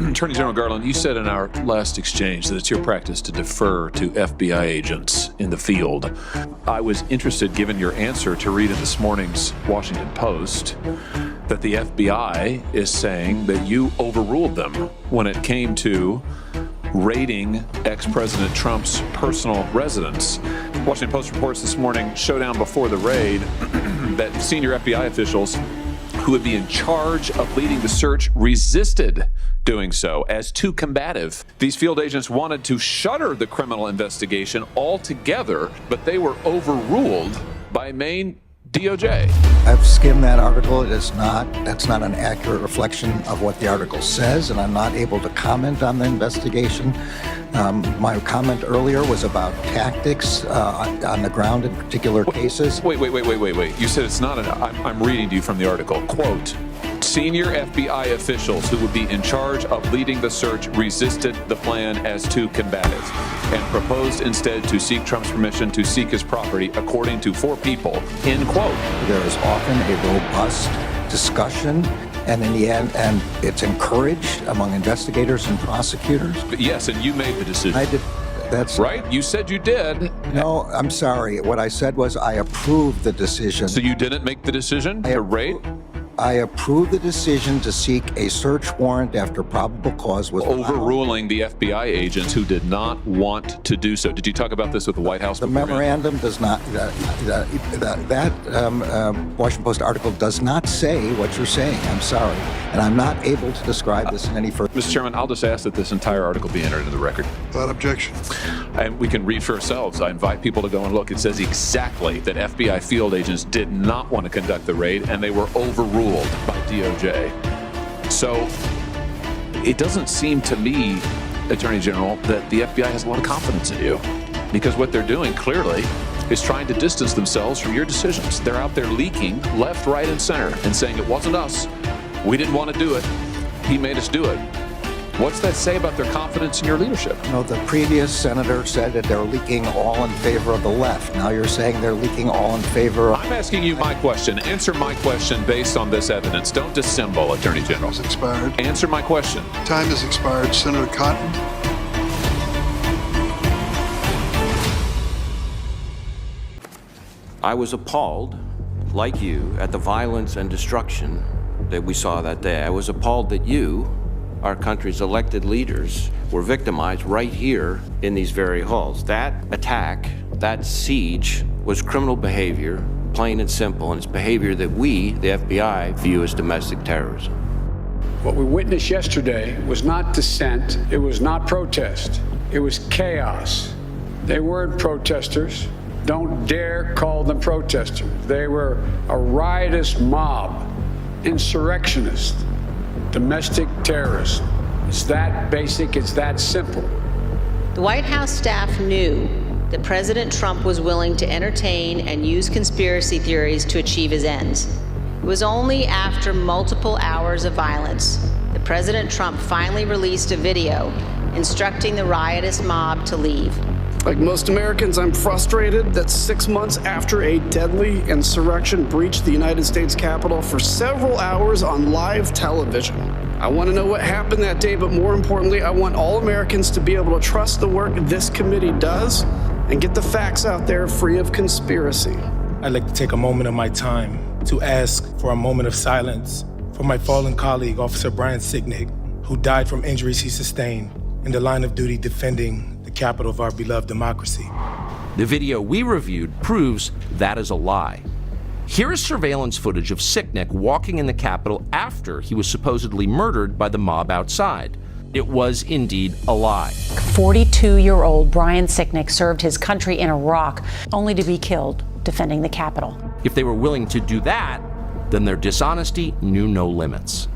Attorney General Garland, you said in our last exchange that it's your practice to defer to FBI agents in the field. I was interested, given your answer, to read in this morning's Washington Post that the FBI is saying that you overruled them when it came to raiding ex-President Trump's personal residence. Washington Post reports this morning, showdown before the raid, that senior FBI officials who would be in charge of leading the search resisted doing so as too combative. These field agents wanted to shutter the criminal investigation altogether, but they were overruled by Maine DOJ. I've skimmed that article. That's not an accurate reflection of what the article says, and I'm not able to comment on the investigation. My comment earlier was about tactics on the ground in particular cases. Wait. You said it's not I'm reading to you from the article. Quote, senior FBI officials who would be in charge of leading the search resisted the plan as too combative and proposed instead to seek Trump's permission to seek his property, according to 4 people, end quote. There is often a robust discussion, and in the end, and it's encouraged among investigators and prosecutors. Yes, and you made the decision. I did. That's right. You said you did. No, I'm sorry. What I said was I approved the decision. So you didn't make the decision to raid? I approved the decision to seek a search warrant after probable cause was overruling the FBI agents who did not want to do so. Did you talk about this with the White House? The memorandum does not, Washington Post article does not say what you're saying. I'm sorry. And I'm not able to describe this in any further. Mr. Chairman, I'll just ask that this entire article be entered into the record. Without objection. And we can read for ourselves. I invite people to go and look. It says exactly that FBI field agents did not want to conduct the raid, and they were overruled by DOJ. So it doesn't seem to me, Attorney General, that the FBI has a lot of confidence in you, because what they're doing clearly is trying to distance themselves from your decisions. They're out there leaking left, right, and center and saying it wasn't us. We didn't want to do it. He made us do it. What's that say about their confidence in your leadership? No, the previous senator said that they're leaking all in favor of the left. Now you're saying they're leaking all in favor of... I'm asking you my question. Answer my question based on this evidence. Don't dissemble, Attorney General. Time has expired. Answer my question. Time has expired. Senator Cotton. I was appalled, like you, at the violence and destruction that we saw that day. I was appalled that you, our country's elected leaders, were victimized right here in these very halls. That attack, that siege, was criminal behavior, plain and simple, and it's behavior that we, the FBI, view as domestic terrorism. What we witnessed yesterday was not dissent, it was not protest, it was chaos. They weren't protesters. Don't dare call them protesters. They were a riotous mob, insurrectionists, domestic terrorists. It's that basic, it's that simple. The White House staff knew that President Trump was willing to entertain and use conspiracy theories to achieve his ends. It was only after multiple hours of violence that President Trump finally released a video instructing the riotous mob to leave. Like most Americans, I'm frustrated that 6 months after a deadly insurrection breached the United States Capitol for several hours on live television. I want to know what happened that day, but more importantly, I want all Americans to be able to trust the work this committee does and get the facts out there free of conspiracy. I'd like to take a moment of my time to ask for a moment of silence for my fallen colleague, Officer Brian Sicknick, who died from injuries he sustained in the line of duty defending the capital of our beloved democracy. The video we reviewed proves that is a lie. Here is surveillance footage of Sicknick walking in the Capitol after he was supposedly murdered by the mob outside. It was indeed a lie. 42-year-old Brian Sicknick served his country in Iraq only to be killed defending the Capitol. If they were willing to do that, then their dishonesty knew no limits.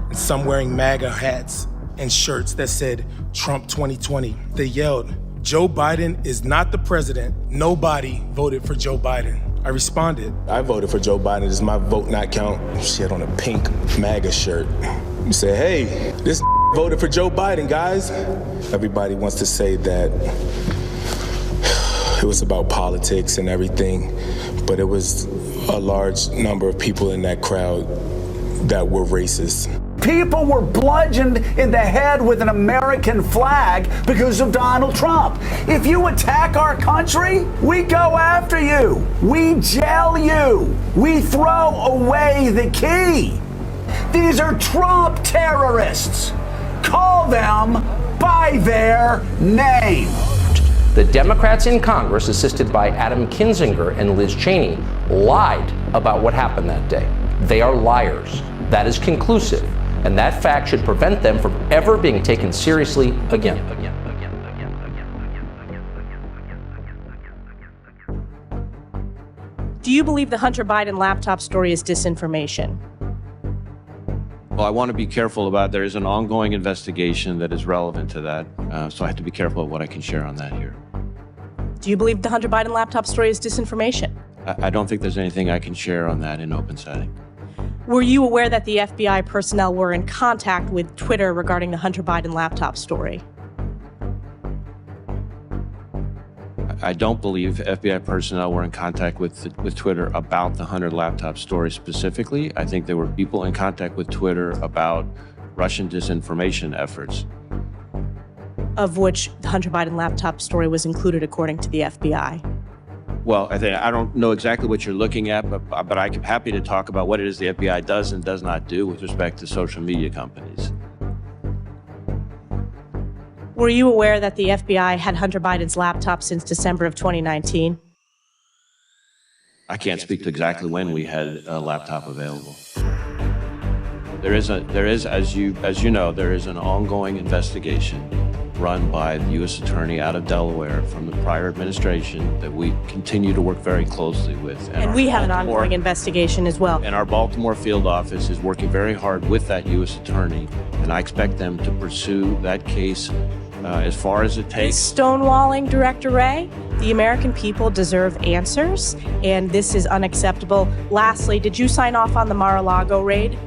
And some wearing MAGA hats and shirts that said Trump 2020. They yelled, "Joe Biden is not the president. Nobody voted for Joe Biden." I responded, "I voted for Joe Biden. Does my vote not count?" She had on a pink MAGA shirt. You said, "Hey, this voted for Joe Biden, guys." Everybody wants to say that it was about politics and everything, but it was a large number of people in that crowd that were racist. People were bludgeoned in the head with an American flag because of Donald Trump. If you attack our country, we go after you. We jail you. We throw away the key. These are Trump terrorists. Call them by their name. The Democrats in Congress, assisted by Adam Kinzinger and Liz Cheney, lied about what happened that day. They are liars. That is conclusive, and that fact should prevent them from ever being taken seriously again. Do you believe the Hunter Biden laptop story is disinformation? Well, I want to be careful about, there is an ongoing investigation that is relevant to that, so I have to be careful of what I can share on that here. Do you believe the Hunter Biden laptop story is disinformation? I don't think there's anything I can share on that in open setting. Were you aware that the FBI personnel were in contact with Twitter regarding the Hunter Biden laptop story? I don't believe FBI personnel were in contact with Twitter about the Hunter laptop story specifically. I think there were people in contact with Twitter about Russian disinformation efforts. Of which the Hunter Biden laptop story was included, according to the FBI. Well, I don't know exactly what you're looking at, but I'm happy to talk about what it is the FBI does and does not do with respect to social media companies. Were you aware that the FBI had Hunter Biden's laptop since December of 2019? I can't speak to exactly when we had a laptop available. There is, as you know, there is an ongoing investigation run by the U.S. Attorney out of Delaware from the prior administration that we continue to work very closely with. And we have an ongoing investigation as well. And our Baltimore field office is working very hard with that U.S. Attorney, and I expect them to pursue that case as far as it takes. Stonewalling Director Wray, the American people deserve answers, and this is unacceptable. Lastly, did you sign off on the Mar-a-Lago raid?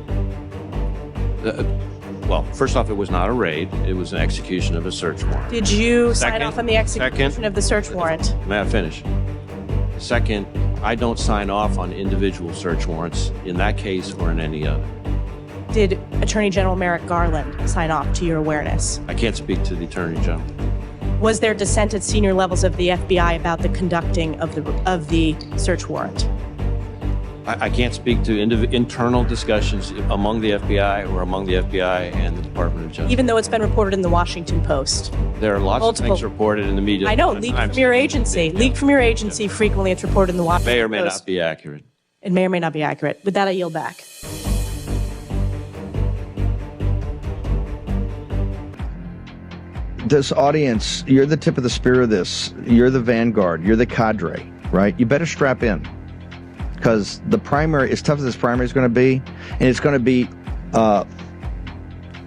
Well, first off, it was not a raid. It was an execution of a search warrant. Did you sign off on the execution of the search warrant? May I finish? Second, I don't sign off on individual search warrants in that case or in any other. Did Attorney General Merrick Garland sign off to your awareness? I can't speak to the Attorney General. Was there dissent at senior levels of the FBI about the conducting of the search warrant? I can't speak to internal discussions among the FBI or among the FBI and the Department of Justice. Even though it's been reported in the Washington Post. There are lots of things reported in the media. I know, leaked from your agency. Leaked from your agency, frequently it's reported in the Washington Post. May or may not be accurate. It may or may not be accurate. With that, I yield back. This audience, you're the tip of the spear of this. You're the vanguard. You're the cadre, right? You better strap in. Because the primary, as tough as this primary is going to be, and it's going to be,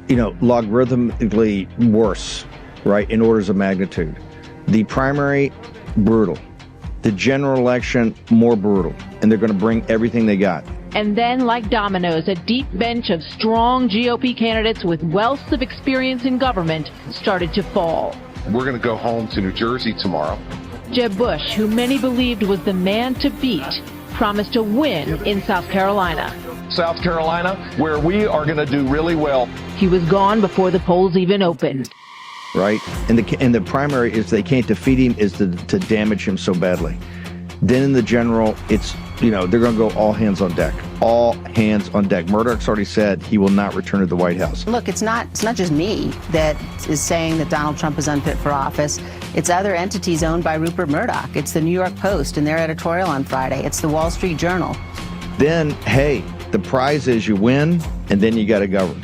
logarithmically worse, right, in orders of magnitude. The primary, brutal. The general election, more brutal. And they're going to bring everything they got. And then, like dominoes, a deep bench of strong GOP candidates with wealths of experience in government started to fall. We're going to go home to New Jersey tomorrow. Jeb Bush, who many believed was the man to beat, promised a win in South Carolina. South Carolina, where we are going to do really well. He was gone before the polls even opened. Right? And the primary, if they can't defeat him, is to damage him so badly. Then in the general, it's, they're going to go all hands on deck. All hands on deck. Murdoch's already said he will not return to the White House. Look, it's not just me that is saying that Donald Trump is unfit for office. It's other entities owned by Rupert Murdoch. It's the New York Post and their editorial on Friday. It's the Wall Street Journal. Then, hey, the prize is you win, and then you got to govern.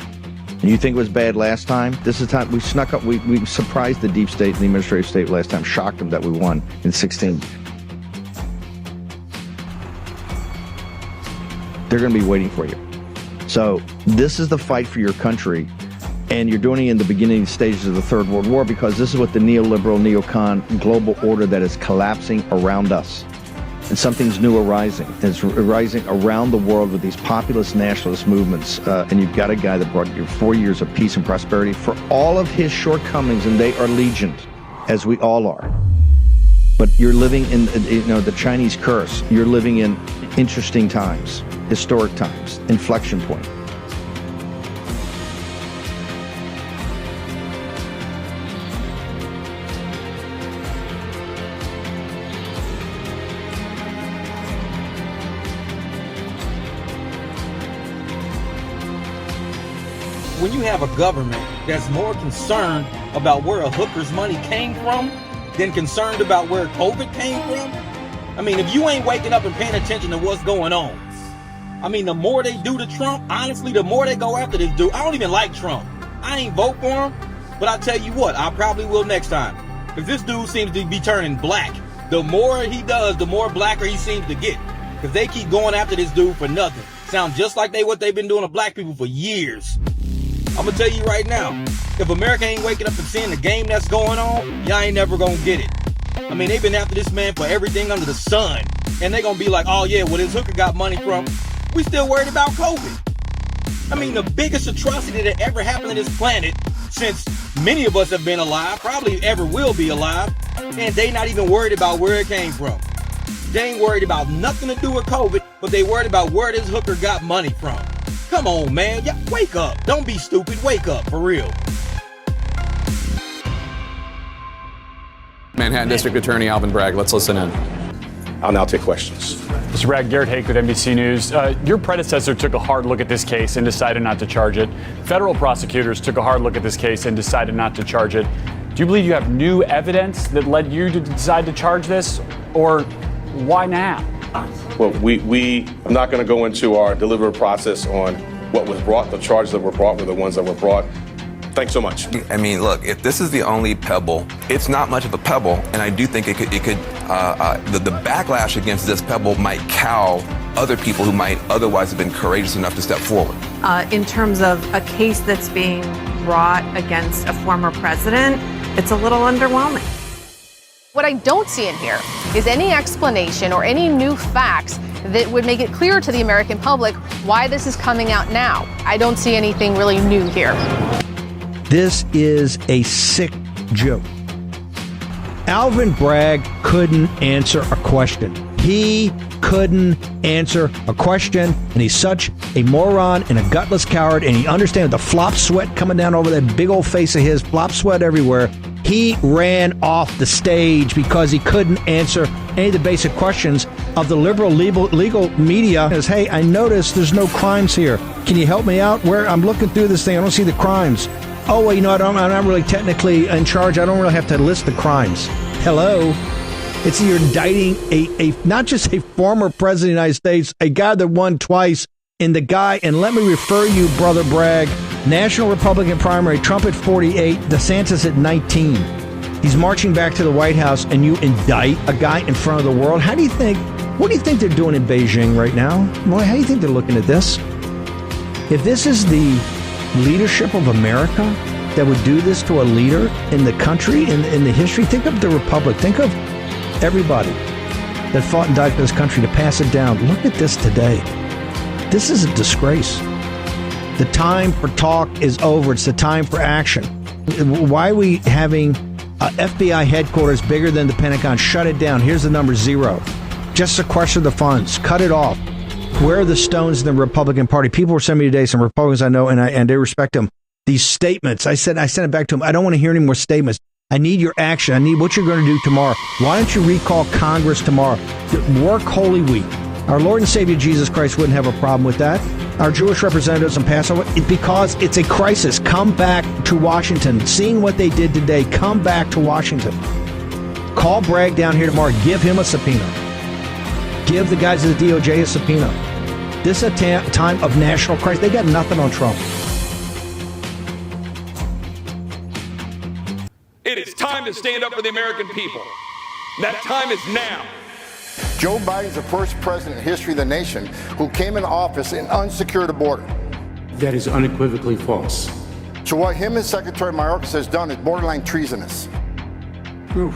And you think it was bad last time? This is time we snuck up. We surprised the deep state and the administrative state last time. Shocked them that we won in 2016. They're going to be waiting for you. So this is the fight for your country, and you're doing it in the beginning stages of the Third World War, because this is what the neoliberal, neocon global order that is collapsing around us. And something's new arising. It's arising around the world with these populist nationalist movements. And you've got a guy that brought you 4 years of peace and prosperity for all of his shortcomings, and they are legion, as we all are. But you're living in, the Chinese curse. You're living in interesting times, historic times, inflection point. when you have a government that's more concerned about where a hooker's money came from than concerned about where COVID came from, I mean, if you ain't waking up and paying attention to what's going on, I mean, the more they do to Trump, honestly, the more they go after this dude. I don't even like Trump. I ain't vote for him, but I tell you what, I probably will next time. Because this dude seems to be turning black. The more he does, the more blacker he seems to get. Because they keep going after this dude for nothing. Sounds just like what they've been doing to black people for years. I'm going to tell you right now, if America ain't waking up and seeing the game that's going on, y'all ain't never going to get it. I mean, they've been after this man for everything under the sun. And they going to be like, oh yeah, well, this hooker got money from. We still worried about COVID. I mean, the biggest atrocity that ever happened to this planet since many of us have been alive, probably ever will be alive, and they not even worried about where it came from. They ain't worried about nothing to do with COVID, but they worried about where this hooker got money from. Come on, man. Yeah, wake up. Don't be stupid. Wake up, for real. Manhattan District Attorney Alvin Bragg, let's listen in. I'll now take questions. Mr. Bragg, Garrett Hake with NBC News. Your predecessor took a hard look at this case and decided not to charge it. Federal prosecutors took a hard look at this case and decided not to charge it. Do you believe you have new evidence that led you to decide to charge this, or why now? Well, I'm not going to go into our deliberate process on what was brought. The charges that were brought were the ones that were brought. Thanks so much. I mean, look, if this is the only pebble, it's not much of a pebble, and I do think the backlash against this pebble might cow other people who might otherwise have been courageous enough to step forward. In terms of a case that's being brought against a former president, it's a little underwhelming. What I don't see in here is any explanation or any new facts that would make it clear to the American public why this is coming out now. I don't see anything really new here. This is a sick joke. Alvin Bragg couldn't answer a question. He couldn't answer a question, and he's such a moron and a gutless coward, and he understands the flop sweat coming down over that big old face of his, flop sweat everywhere. He ran off the stage because he couldn't answer any of the basic questions of the liberal legal media. Says, hey, I noticed there's no crimes here. Can you help me out? Where I'm looking through this thing, I don't see the crimes. Oh, well, you know, I'm not really technically in charge. I don't really have to list the crimes. Hello? It's you're indicting a not just a former president of the United States, a guy that won twice, and the guy, and let me refer you, Brother Bragg, National Republican primary, Trump at 48, DeSantis at 19. He's marching back to the White House, and you indict a guy in front of the world. What do you think they're doing in Beijing right now? Boy, how do you think they're looking at this? If this is the leadership of America that would do this to a leader in the country, in the history, think of the Republic. Think of everybody that fought and died for this country to pass it down. Look at this today. This is a disgrace. The time for talk is over. It's the time for action. Why are we having FBI headquarters bigger than the Pentagon? Shut it down. Here's the number 0. Just sequester the funds. Cut it off. Where are the stones in the Republican Party? People were sending me today, some Republicans I know, and they respect them. These statements. I sent it back to them. I don't want to hear any more statements. I need your action. I need what you're going to do tomorrow. Why don't you recall Congress tomorrow? Work Holy Week. Our Lord and Savior Jesus Christ wouldn't have a problem with that. Our Jewish representatives on Passover, because it's a crisis. Come back to Washington. Seeing what they did today, come back to Washington. Call Bragg down here tomorrow. Give him a subpoena. Give the guys at the DOJ a subpoena. This is a time of national crisis. They got nothing on Trump. It is time to stand up for the American people. That time is now. Joe Biden's the first president in history of the nation who came into office and unsecured a border. That is unequivocally false. So what him and Secretary Mayorkas has done is borderline treasonous. Oof.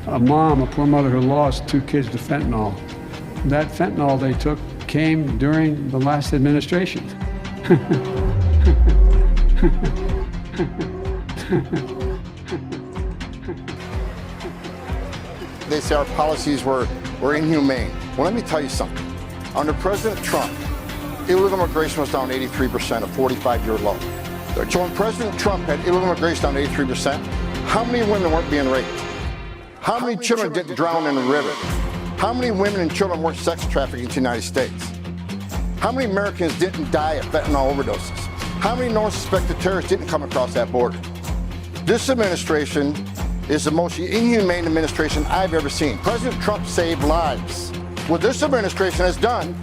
A poor mother who lost 2 kids to fentanyl. That fentanyl they took came during the last administration. They say our policies were inhumane. Well, let me tell you something. Under President Trump, illegal immigration was down 83%, a 45-year low. So when President Trump had illegal immigration down 83%, how many women weren't being raped? How many children didn't drown in the river? How many women and children weren't sex trafficked into the United States? How many Americans didn't die of fentanyl overdoses? How many known suspected terrorists didn't come across that border? This administration is the most inhumane administration I've ever seen. President Trump saved lives. What this administration has done,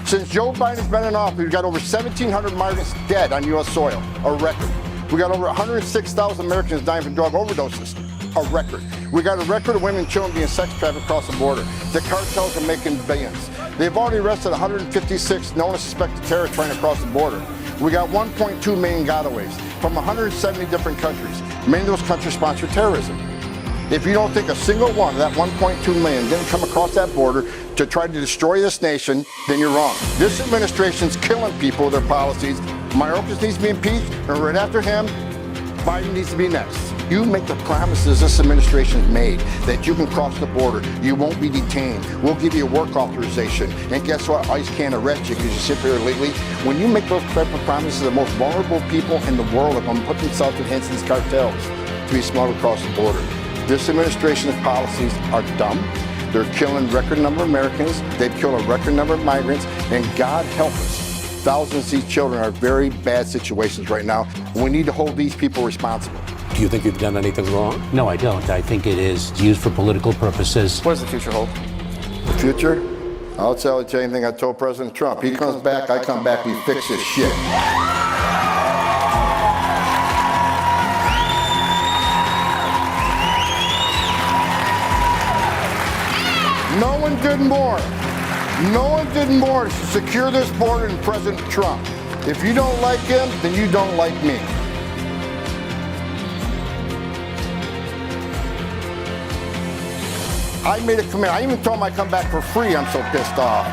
since Joe Biden's been in office, we've got over 1,700 migrants dead on U.S. soil, a record. We got over 106,000 Americans dying from drug overdoses, a record. We got a record of women and children being sex trafficked across the border. The cartels are making billions. They've already arrested 156 known and suspected terrorists trying to cross the border. We got 1.2 million gotaways from 170 different countries. Many of those countries sponsor terrorism. If you don't think a single one of that 1.2 million didn't come across that border to try to destroy this nation, then you're wrong. This administration's killing people with their policies. Mayorkas needs to be impeached, and right after him, Biden needs to be next. You make the promises this administration's made that you can cross the border, you won't be detained, we'll give you a work authorization, and guess what? ICE can't arrest you because you sit here illegally. When you make those type of promises, the most vulnerable people in the world are going to put themselves in the hands of these cartels to be smuggled across the border. This administration's policies are dumb. They're killing a record number of Americans, they've killed a record number of migrants, and God help us. Thousands of these children are in very bad situations right now. We need to hold these people responsible. Do you think you've done anything wrong? No, I don't. I think it is used for political purposes. What does the future hold? The future? I'll tell you anything I told President Trump. He comes back, I come back, we fix this shit. No one did more. No one did more to secure this border than President Trump. If you don't like him, then you don't like me. I made a commitment. I even told him I'd come back for free. I'm so pissed off.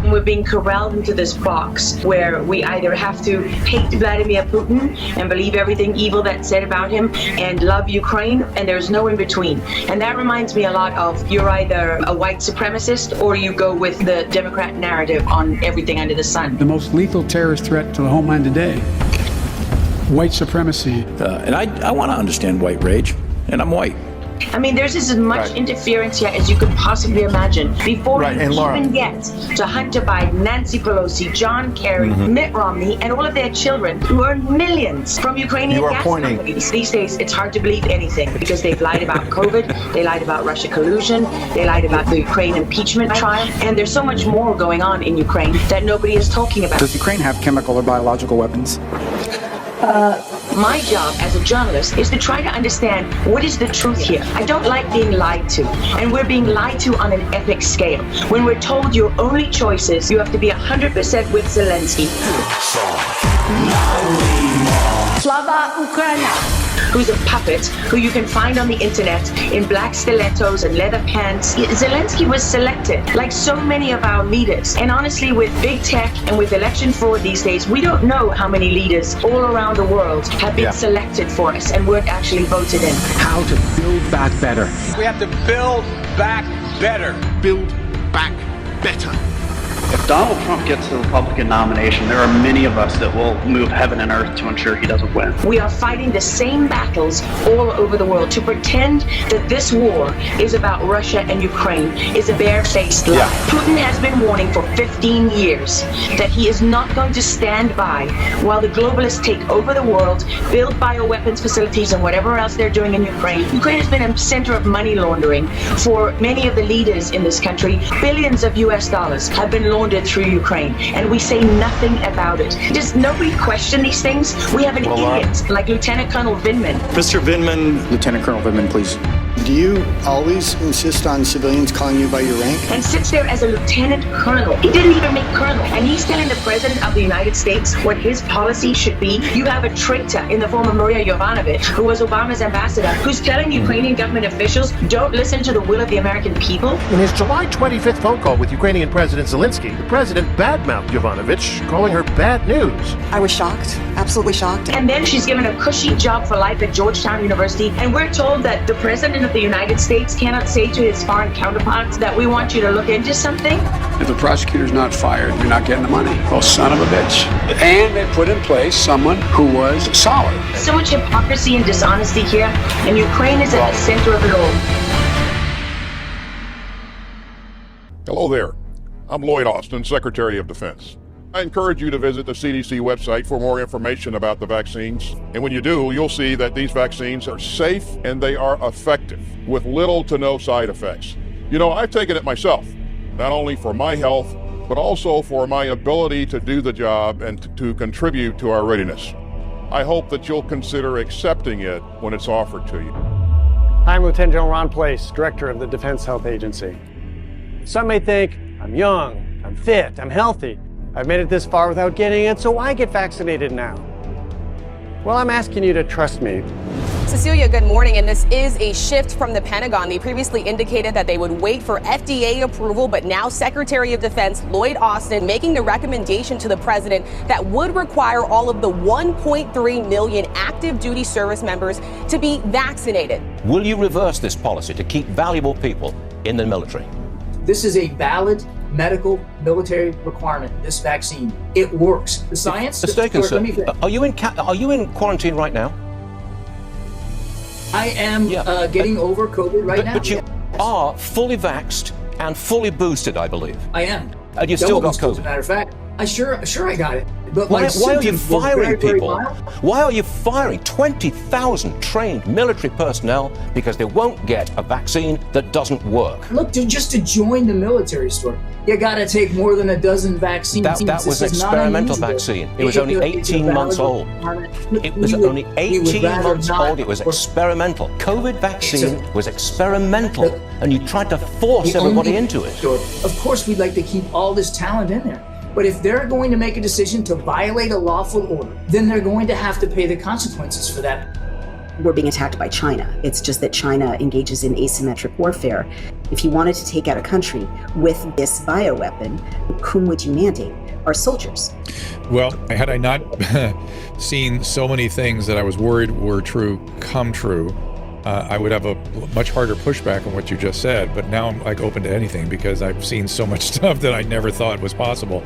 We're being corralled into this box where we either have to hate Vladimir Putin and believe everything evil that's said about him and love Ukraine, and there's no in between. And that reminds me a lot of you're either a white supremacist or you go with the Democrat narrative on everything under the sun. The most lethal terrorist threat to the homeland today, white supremacy. And I want to understand white rage, and I'm white. I mean, there's as much interference here as you could possibly imagine. Before you even get to Hunter Biden, Nancy Pelosi, John Kerry, Mitt Romney, and all of their children who earn millions from Ukrainian gas companies. These days, it's hard to believe anything because they've lied about COVID, they lied about Russia collusion, they lied about the Ukraine impeachment trial, and there's so much more going on in Ukraine that nobody is talking about. Does Ukraine have chemical or biological weapons? My job as a journalist is to try to understand what is the truth here. I don't like being lied to, and we're being lied to on an epic scale. When we're told your only choice is you have to be 100% with Zelensky. Slava Ukraina! Who's a puppet who you can find on the internet in black stilettos and leather pants. Zelensky was selected, like so many of our leaders. And honestly, with big tech and with election fraud these days, we don't know how many leaders all around the world have been selected for us and weren't actually voted in. How to build back better. We have to build back better. Build back better. If Donald Trump gets the Republican nomination, there are many of us that will move heaven and earth to ensure he doesn't win. We are fighting the same battles all over the world. To pretend that this war is about Russia and Ukraine is a barefaced lie. Putin has been warning for 15 years that he is not going to stand by while the globalists take over the world, build bioweapons facilities and whatever else they're doing in Ukraine. Ukraine has been a center of money laundering for many of the leaders in this country. Billions of US dollars have been laundered through Ukraine, and we say nothing about it. Does nobody question these things? We have an idiot like Lieutenant Colonel Vindman. Mr. Vindman. Lieutenant Colonel Vindman, please. Do you always insist on civilians calling you by your rank? And sits there as a lieutenant colonel. He didn't even make colonel. And he's telling the President of the United States what his policy should be. You have a traitor in the form of Maria Yovanovitch, who was Obama's ambassador, who's telling Ukrainian government officials, don't listen to the will of the American people. In his July 25th phone call with Ukrainian President Zelensky, the president badmouthed Yovanovitch, calling her bad news. I was shocked, absolutely shocked. And then she's given a cushy job for life at Georgetown University, and we're told that the President of the United States cannot say to his foreign counterparts that we want you to look into something. If the prosecutor's not fired, you're not getting the money. Oh, son of a bitch. And they put in place someone who was solid. So much hypocrisy and dishonesty here, and Ukraine is at the center of it all. Hello there. I'm Lloyd Austin, Secretary of Defense. I encourage you to visit the CDC website for more information about the vaccines. And when you do, you'll see that these vaccines are safe and they are effective with little to no side effects. You know, I've taken it myself, not only for my health, but also for my ability to do the job and to contribute to our readiness. I hope that you'll consider accepting it when it's offered to you. I'm Lieutenant General Ron Place, Director of the Defense Health Agency. Some may think I'm young, I'm fit, I'm healthy. I've made it this far without getting it, so why get vaccinated now? Well, I'm asking you to trust me. Cecilia, good morning. And this is a shift from the Pentagon. They previously indicated that they would wait for FDA approval, but now Secretary of Defense Lloyd Austin making the recommendation to the president that would require all of the 1.3 million active duty service members to be vaccinated. Will you reverse this policy to keep valuable people in the military? This is a valid medical military requirement, this vaccine. It works. The science... Mistaken, sir. Are you in quarantine right now? I am getting over COVID right now. But you are fully vaxxed and fully boosted, I believe. I am. And you still got COVID. As a matter of fact, sure I got it. But why are you firing very people? Why are you firing 20,000 trained military personnel because they won't get a vaccine that doesn't work? Look, just to join the military store, you got to take more than a dozen vaccines. That was an experimental vaccine. It was only 18 months old. It was only 18 months old. It was experimental. COVID vaccine was experimental, and you tried to force everybody into it. Of course, we'd like to keep all this talent in there. But if they're going to make a decision to violate a lawful order, then they're going to have to pay the consequences for that. We're being attacked by China. It's just that China engages in asymmetric warfare. If you wanted to take out a country with this bioweapon, whom would you mandate? Our soldiers. Well, had I not seen so many things that I was worried were true come true, I would have a much harder pushback on what you just said. But now I'm like open to anything because I've seen so much stuff that I never thought was possible.